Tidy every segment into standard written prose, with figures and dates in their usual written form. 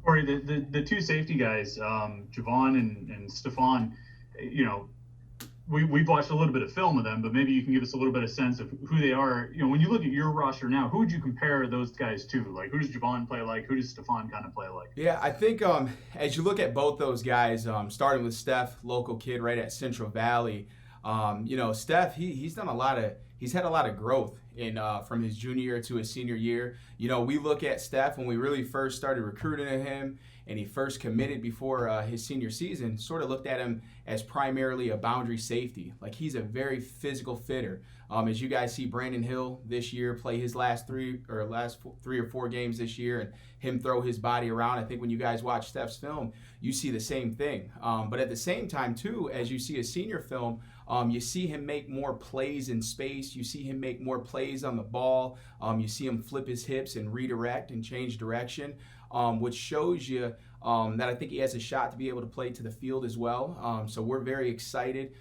Corey, the two safety guys, Javon and Stefan, you know, we've watched a little bit of film of them, but maybe you can give us a little bit of sense of who they are. You know, when you look at your roster now, who would you compare those guys to? Like, who does Javon play like? Who does Stefan kind of play like? Yeah, I think as you look at both those guys, starting with Steph, local kid right at Central Valley, Steph he's done a lot of he's had a lot of growth in from his junior year to his senior year. You know, we look at Steph when we really first started recruiting him, and he first committed before his senior season. Sort of looked at him as primarily a boundary safety. Like he's a very physical fitter. As you guys see Brandon Hill this year play his last three or four games this year, and him throw his body around. I think when you guys watch Steph's film, you see the same thing. But at the same time, too, as you see his senior film, you see him make more plays in space. You see him make more plays on the ball. You see him flip his hips and redirect and change direction, which shows you that I think he has a shot to be able to play to the field as well. So we're very excited.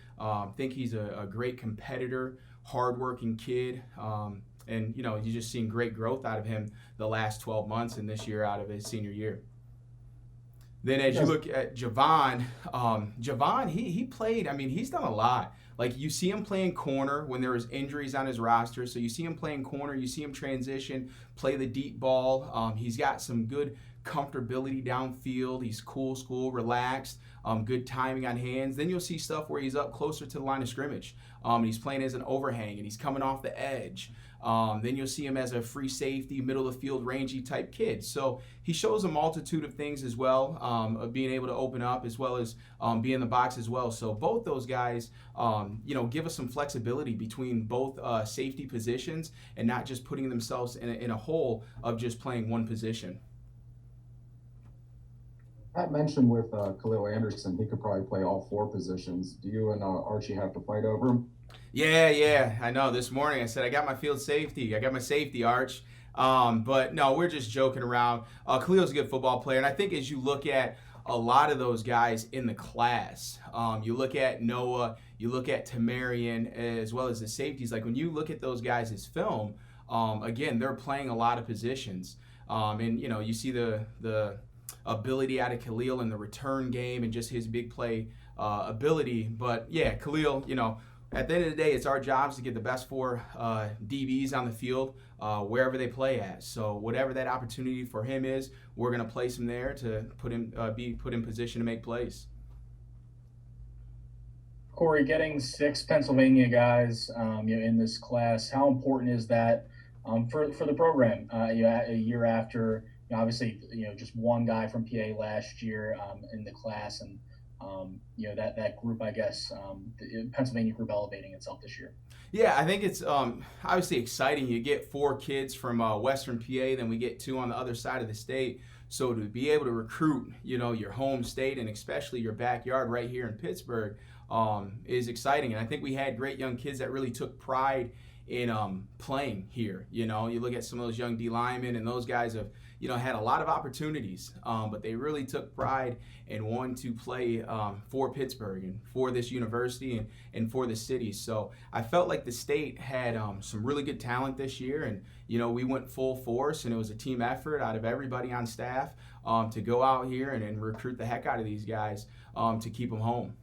Think he's a great competitor, hardworking kid. And, you're just seeing great growth out of him the last 12 months and this year out of his senior year. Then as you look at Javon, he played, he's done a lot. Like you see him playing corner when there was injuries on his roster. So you see him playing corner, you see him transition, play the deep ball. He's got some good comfortability downfield. He's cool, relaxed, good timing on hands. Then you'll see stuff where he's up closer to the line of scrimmage. He's playing as an overhang and he's coming off the edge. Then you'll see him as a free safety, middle of the field, rangy type kid. So he shows a multitude of things as well, of being able to open up as well as be in the box as well. So both those guys, give us some flexibility between both safety positions and not just putting themselves in a hole of just playing one position. Pat mentioned with Khalil Anderson, he could probably play all four positions. Do you and Archie have to fight over him? Yeah, I know. This morning I said I got my field safety. I got my safety, Arch. But no, we're just joking around. Khalil's a good football player, and I think as you look at a lot of those guys in the class, you look at Noah, you look at Tamarian, as well as the safeties. Like when you look at those guys' film, again, they're playing a lot of positions, and you see the ability out of Khalil in the return game and just his big play ability. But yeah, Khalil, at the end of the day, it's our jobs to get the best four DBs on the field wherever they play at. So whatever that opportunity for him is, we're going to place him there to put him be put in position to make plays. Corey, getting 6 Pennsylvania guys, in this class, how important is that for the program? A year after, obviously, just one guy from PA last year in the class, and that group, I guess, the Pennsylvania group elevating itself this year. Yeah, I think it's obviously exciting. You get 4 kids from Western PA, then we get 2 on the other side of the state. So to be able to recruit, your home state and especially your backyard right here in Pittsburgh is exciting. And I think we had great young kids that really took pride in playing here. You look at some of those young D linemen, and those guys have had a lot of opportunities, but they really took pride and wanted to play for Pittsburgh and for this university and for the city. So I felt like the state had some really good talent this year, and we went full force, and it was a team effort out of everybody on staff to go out here and recruit the heck out of these guys to keep them home.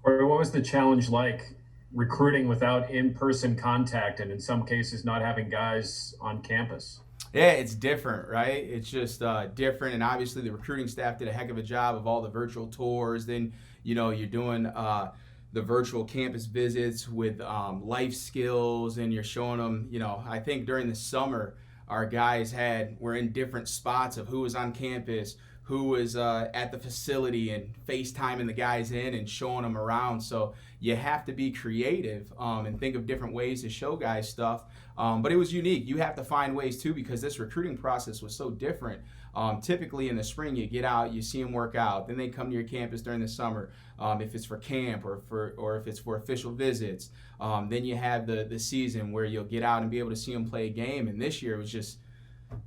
Or what was the challenge like recruiting without in-person contact, and in some cases not having guys on campus? Yeah, it's different, right? It's just different, and obviously the recruiting staff did a heck of a job of all the virtual tours. Then, you're doing the virtual campus visits with life skills, and you're showing them, I think during the summer, our guys were in different spots of who was on campus, who was at the facility, and FaceTiming the guys in and showing them around. So you have to be creative and think of different ways to show guys stuff. But it was unique. You have to find ways too, because this recruiting process was so different. Typically in the spring, you get out, you see them work out, then they come to your campus during the summer, if it's for camp or if it's for official visits. Then you have the season where you'll get out and be able to see them play a game. And this year it was just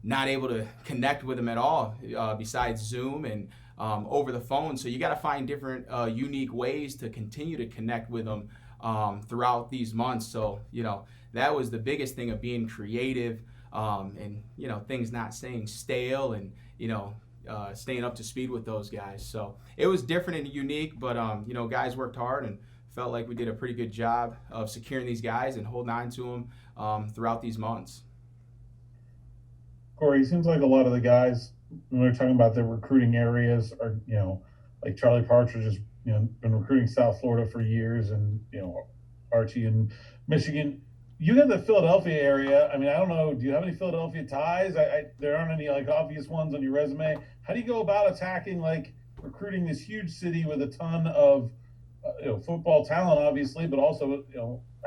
not able to connect with them at all, besides Zoom and over the phone. So you got to find different unique ways to continue to connect with them throughout these months. So that was the biggest thing of being creative, and things not staying stale, and staying up to speed with those guys. So it was different and unique, but guys worked hard and felt like we did a pretty good job of securing these guys and holding on to them throughout these months. Cory, it seems like a lot of the guys, when we're talking about their recruiting areas, are, like Charlie Partridge has, been recruiting South Florida for years, and, Archie in Michigan. You have the Philadelphia area. I mean, I don't know. Do you have any Philadelphia ties? There aren't any like obvious ones on your resume. How do you go about attacking like recruiting this huge city with a ton of football talent, obviously, but also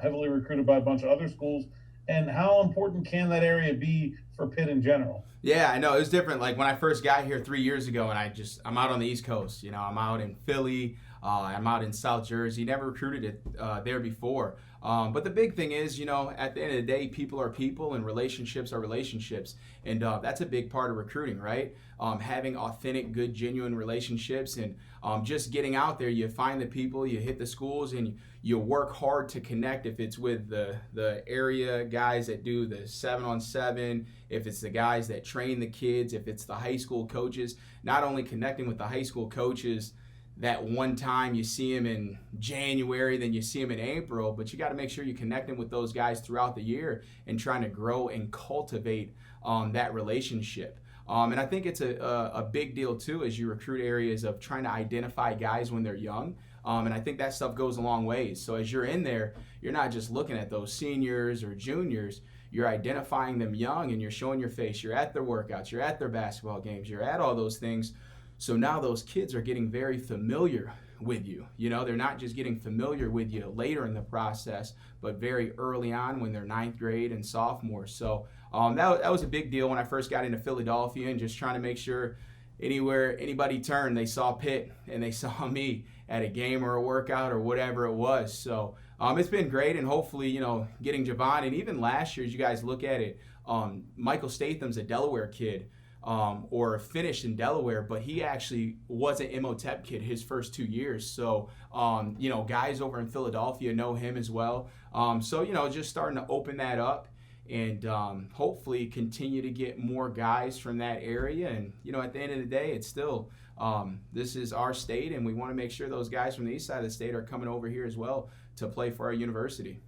heavily recruited by a bunch of other schools? And how important can that area be for Pitt in general? Yeah, I know. It was different. Like when I first got here 3 years ago, and I'm out on the East Coast. I'm out in Philly. I'm out in South Jersey. Never recruited it there before. But the big thing is, at the end of the day, people are people and relationships are relationships. And that's a big part of recruiting, right? Having authentic, good, genuine relationships, and just getting out there. You find the people, you hit the schools, and you work hard to connect. If it's with the area guys that do the 7-on-7, if it's the guys that train the kids, if it's the high school coaches, not only connecting with the high school coaches that one time you see them in January, then you see them in April, but you got to make sure you connect them with those guys throughout the year and trying to grow and cultivate that relationship. And I think it's a big deal too as you recruit areas of trying to identify guys when they're young. And I think that stuff goes a long ways. So as you're in there, you're not just looking at those seniors or juniors, you're identifying them young and you're showing your face. You're at their workouts, you're at their basketball games, you're at all those things. So now those kids are getting very familiar with you. They're not just getting familiar with you later in the process, but very early on when they're ninth grade and sophomores. So that was a big deal when I first got into Philadelphia, and just trying to make sure anywhere anybody turned, they saw Pitt and they saw me at a game or a workout or whatever it was. So it's been great, and hopefully, getting Javon, and even last year, as you guys look at it, Michael Statham's a Delaware kid. Or finished in Delaware, but he actually was an Imhotep kid his first 2 years. So, guys over in Philadelphia know him as well. Just starting to open that up and hopefully continue to get more guys from that area. And, at the end of the day, it's still, this is our state, and we want to make sure those guys from the east side of the state are coming over here as well to play for our university.